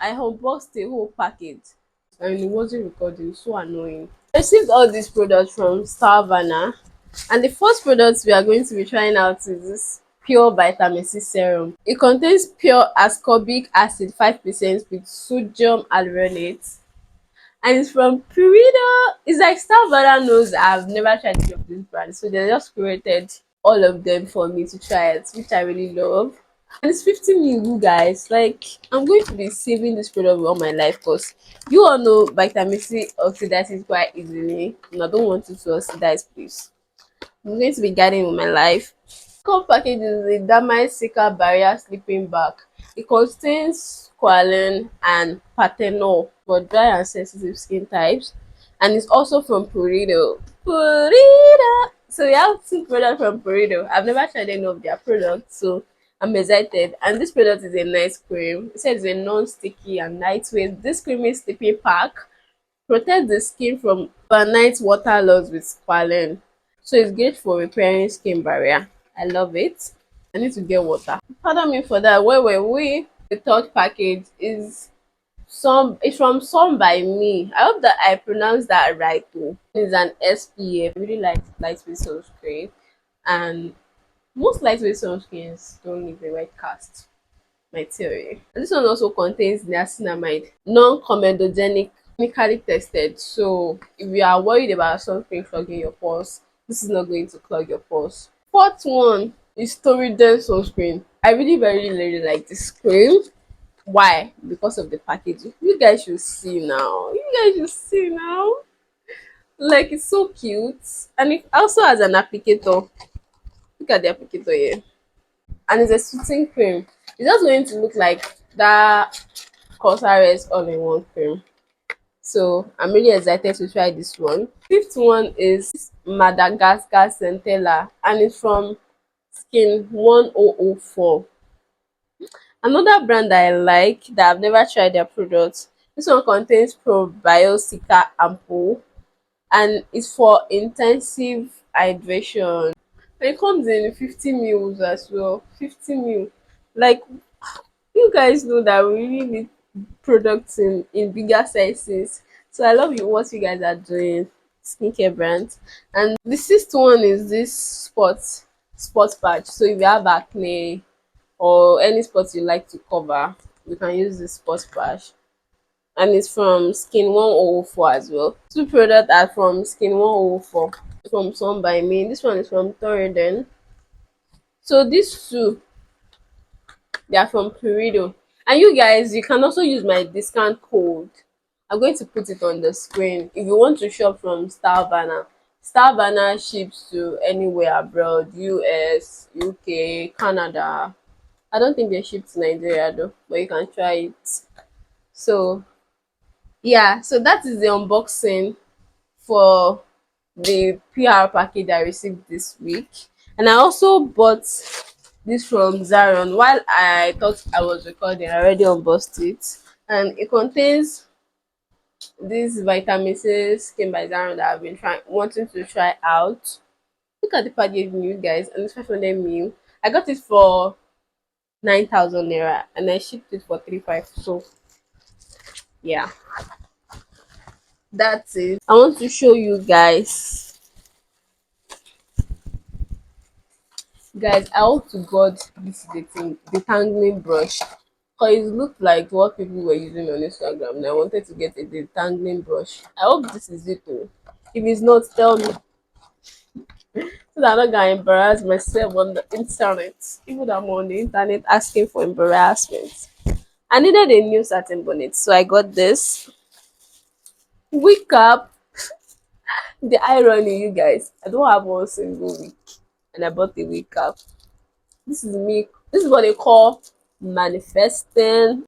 I unboxed a whole package and it wasn't recording. So annoying. I received all these products from Starvana, and the first product we are going to be trying out is this pure vitamin C serum. It contains pure ascorbic acid 5% with sodium hyaluronate, and it's from Purina. It's like Starvana knows I've never tried any of this brand, so they just created all of them for me to try it, which I really love. And it's 50 ml, you guys. Like, I'm going to be saving this product all my life because you all know vitamin C oxidizes quite easily, and I don't want it to oxidize, please. I'm going to be guiding with my life. Second package is the Dermite Seeker Barrier Sleeping Bag. It contains squalene and panthenol for dry and sensitive skin types, and it's also from Purina. Purina. So we have two products from Purina. I've never tried any of their products, so I'm excited. And this product is a nice cream. It says it's a non-sticky and lightweight. This creamy sleeping pack protects the skin from overnight water loss with squalene. So it's great for repairing skin barrier. I love it. I need to get water. Pardon me for that. Where were we? The third package is some. It's from Some by Me. I hope that I pronounced that right too. It's an SPF. I really like lightweight sunscreen, and most lightweight sunscreens don't leave a white cast. My theory. And this one also contains niacinamide, non-comedogenic, chemically tested. So if you are worried about something clogging your pores, this is not going to clog your pores. Fourth one is Toriden sunscreen. I really like this cream. Why? Because of the packaging. You guys should see now. You guys should see now. Like, it's so cute. And it also has an applicator. Look at the applicator here. And it's a soothing cream. It's just going to look like that Cosrx all-in-one cream. So I'm really excited to try this one. Fifth one is Madagascar Centella, and it's from Skin 1004. Another brand that I like that I've never tried their products. This one contains probiotica ampoule, and it's for intensive hydration. And it comes in 50 mils as well. 50 mil. Like, you guys know that we really need products in bigger sizes. So I love you what you guys are doing, skincare brands. And the sixth one is this sports patch. So if you have acne or any spots you like to cover, you can use this sports patch. And it's from Skin 104 as well. Two products are from Skin 104 from Some by Me. This one is from Toriden. So these two, they are from Purido. And you guys, you can also use my discount code. I'm going to put it on the screen. If you want to shop from Starvana, Starvana ships to anywhere abroad, US, UK, Canada. I don't think they ship to Nigeria though, but you can try it. So yeah, so that is the unboxing for the PR package I received this week. And I also bought this from Zaron. While I thought I was recording, I already unboxed it. And it contains this vitamin C skin by Zaron that I've been trying wanting to try out. Look at the packaging, you guys, and it's 500 ml. I got it for 9,000 naira and I shipped it for 3,500. So yeah, that's it. I want to show you guys. Guys, I hope to God this is the thing, the tangling brush. Because it looked like what people were using on Instagram, and I wanted to get a detangling brush. I hope this is it too. If it's not, tell me. So that I'm not gonna embarrass myself on the internet. Even though I'm on the internet asking for embarrassment. I needed a new satin bonnet, so I got this. Wake up. The irony, you guys. I don't have one single week. And I bought the wake up. This is me. This is what they call manifesting.